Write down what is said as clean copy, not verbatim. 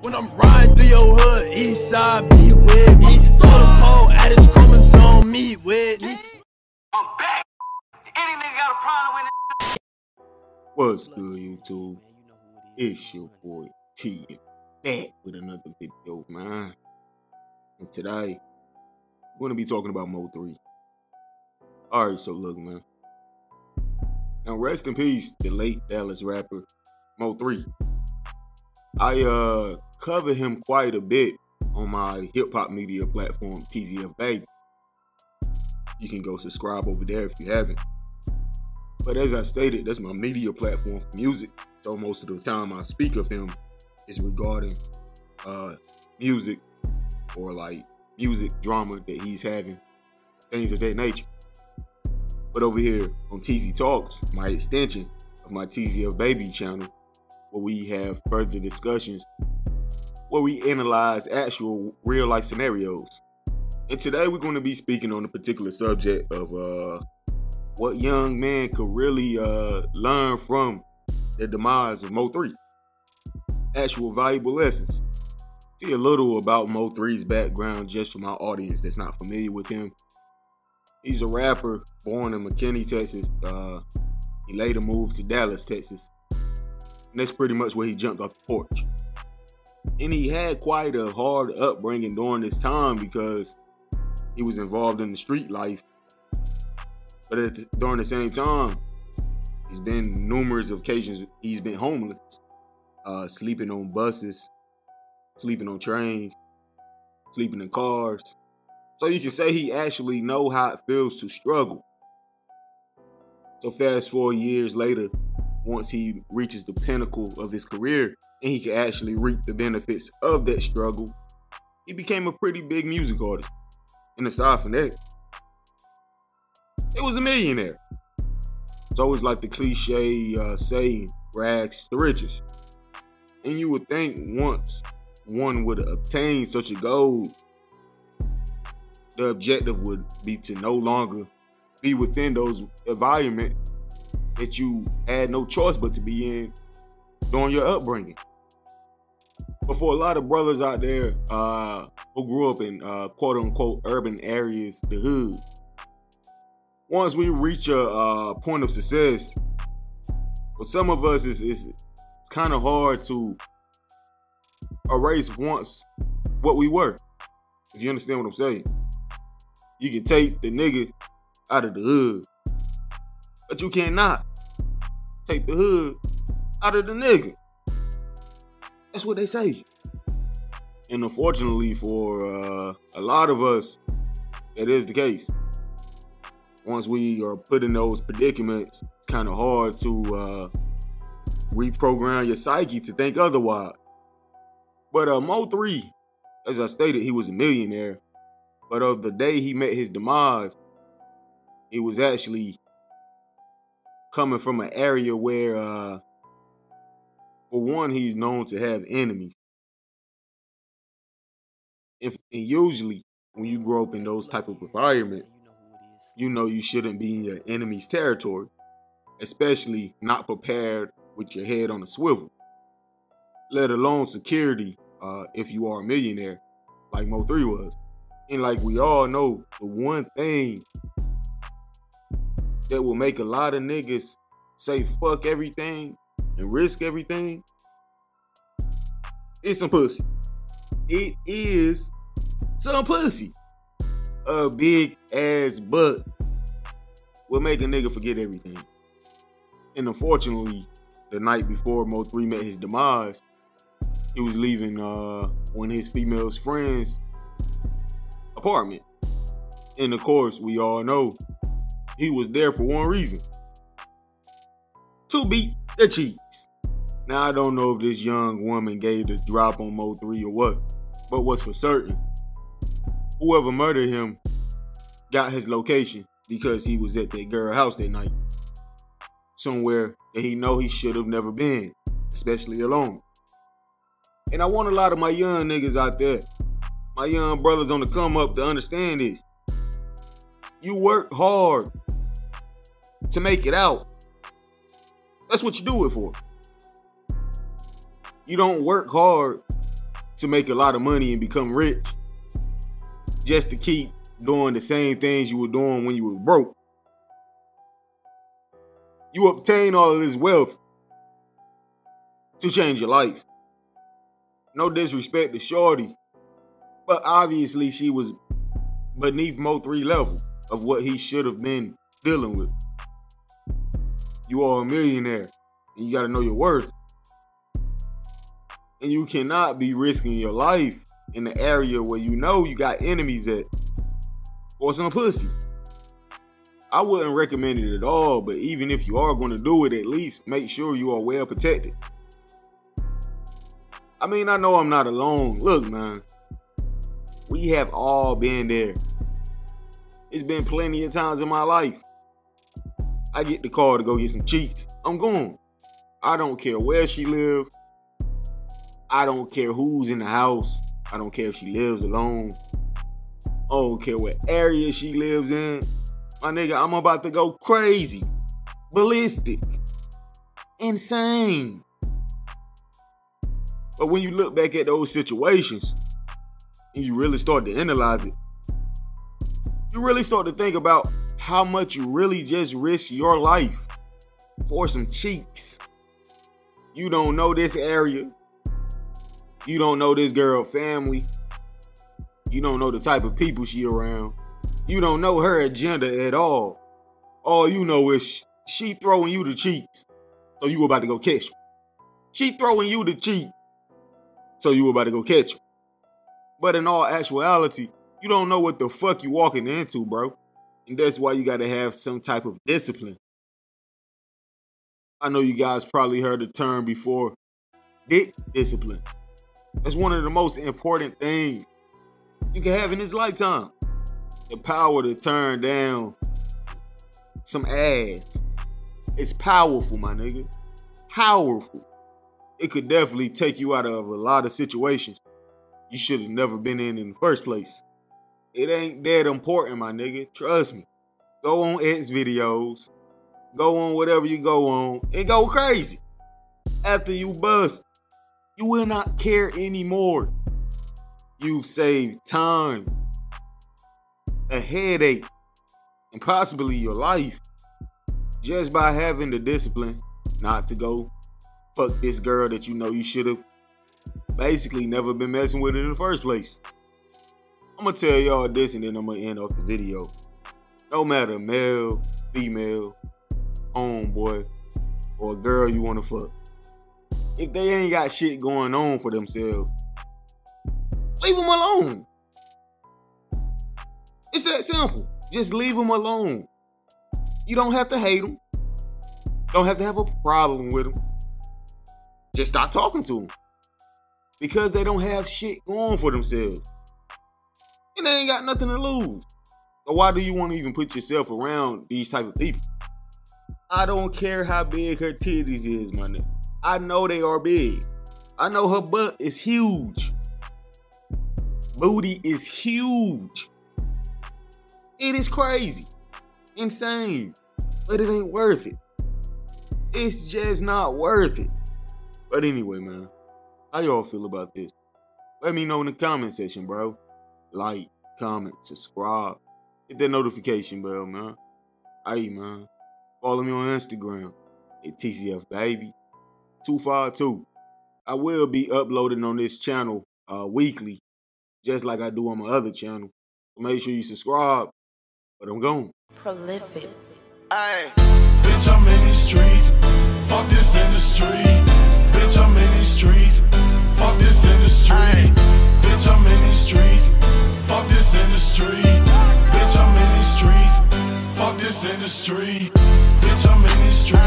When I'm riding through your hood, east side, be with me. So the pole at his chromosome, meet with me. I'm back. Any nigga got a problem with it? What's good, YouTube? It's your boy T, back with another video, man. And today, we're gonna be talking about MO3. Alright, so look, man. Now, rest in peace, the late Dallas rapper MO3. I cover him quite a bit on my hip-hop media platform, TZF Baby. You can go subscribe over there if you haven't. But as I stated, that's my media platform for music. So most of the time I speak of him is regarding music or like music drama that he's having, things of that nature. But over here on TZ Talks, my extension of my TZF Baby channel, where we have further discussions, where we analyze actual real life scenarios. And today we're going to be speaking on the particular subject of what young men could really learn from the demise of MO3. Actual valuable lessons. See a little about MO3's background just for my audience that's not familiar with him. He's a rapper born in McKinney, Texas. He later moved to Dallas, Texas. And that's pretty much where he jumped off the porch. And he had quite a hard upbringing during this time because he was involved in the street life. But during the same time, there's been numerous occasions he's been homeless, sleeping on buses, sleeping on trains, sleeping in cars. So you can say he actually know how it feels to struggle. So fast forward years later, once he reaches the pinnacle of his career and he can actually reap the benefits of that struggle, he became a pretty big music artist. And aside from that, he was a millionaire. It's always like the cliche saying, rags to riches. And you would think once one would obtain such a goal, the objective would be to no longer be within those environments that you had no choice but to be in during your upbringing. But for a lot of brothers out there who grew up in quote-unquote urban areas, the hood, once we reach a point of success, for some of us, it's kind of hard to erase once what we were, if you understand what I'm saying. You can take the nigga out of the hood, but you cannot take the hood out of the nigga. That's what they say. And unfortunately for a lot of us, that is the case. Once we are put in those predicaments, it's kind of hard to reprogram your psyche to think otherwise. But MO3, as I stated, he was a millionaire. But of the day he met his demise, it was actually coming from an area where, for one, he's known to have enemies. And usually, when you grow up in those type of environment, you know you shouldn't be in your enemy's territory, especially not prepared with your head on a swivel, let alone security if you are a millionaire like MO3 was. And like we all know, the one thing that will make a lot of niggas say fuck everything and risk everything is some pussy. It is some pussy. A big ass butt will make a nigga forget everything. And unfortunately, the night before MO3 met his demise, he was leaving one of his female friends' apartment. And of course, we all know he was there for one reason: to beat the cheese. Now, I don't know if this young woman gave the drop on MO3 or what, but what's for certain, whoever murdered him got his location because he was at that girl house that night, somewhere that he know he should have never been, especially alone. And I want a lot of my young niggas out there, my young brothers on the come up, to understand this. You work hard to make it out. That's what you do it for. You don't work hard to make a lot of money and become rich just to keep doing the same things you were doing when you were broke. You obtain all of this wealth to change your life. No disrespect to Shorty, but obviously she was beneath MO3 level of what he should have been dealing with. You are a millionaire, and you gotta know your worth. And you cannot be risking your life in the area where you know you got enemies at for some pussy. I wouldn't recommend it at all, but even if you are gonna do it, at least make sure you are well protected. I mean, I know I'm not alone. Look, man, we have all been there. It's been plenty of times in my life. I get the call to go get some cheeks. I'm going. I don't care where she lives. I don't care who's in the house. I don't care if she lives alone. I don't care what area she lives in. My nigga, I'm about to go crazy. Ballistic. Insane. But when you look back at those situations and you really start to analyze it, you really start to think about how much you really just risk your life for some cheeks. You don't know this area. You don't know this girl family. You don't know the type of people she around. You don't know her agenda at all. All you know is she throwing you the cheeks, so you about to go catch her. She throwing you the cheek, so you about to go catch her. But in all actuality, you don't know what the fuck you walking into, bro. And that's why you gotta have some type of discipline. I know you guys probably heard the term before, dick discipline. That's one of the most important things you can have in this lifetime. The power to turn down some ass. It's powerful, my nigga. Powerful. It could definitely take you out of a lot of situations you should have never been in the first place. It ain't that important, my nigga. Trust me. Go on X videos. Go on whatever you go on and go crazy. After you bust, you will not care anymore. You've saved time, a headache, and possibly your life just by having the discipline not to go fuck this girl that you know you should have basically never been messing with in the first place. I'm gonna tell y'all this and then I'm gonna end off the video. No matter male, female, homeboy, or a girl you wanna fuck, if they ain't got shit going on for themselves, leave them alone. It's that simple. Just leave them alone. You don't have to hate them. Don't have to have a problem with them. Just stop talking to them. Because they don't have shit going for themselves. And they ain't got nothing to lose. So why do you want to even put yourself around these type of people? I don't care how big her titties is, my nigga. I know they are big. I know her butt is huge. Booty is huge. It is crazy. Insane. But it ain't worth it. It's just not worth it. But anyway, man. How y'all feel about this? Let me know in the comment section, bro. Like, comment, subscribe. Hit that notification bell, man. Hey, man. Follow me on Instagram at TCFBaby252. I will be uploading on this channel weekly, just like I do on my other channel. So make sure you subscribe. But I'm gone. Prolific. Ay. Bitch, I'm in these streets. Fuck this industry. Bitch, I'm in these streets. Fuck this industry. Ay. Bitch, I'm in these streets. Fuck this industry. Bitch, I'm in these streets. Fuck this industry. Bitch, I'm in these streets.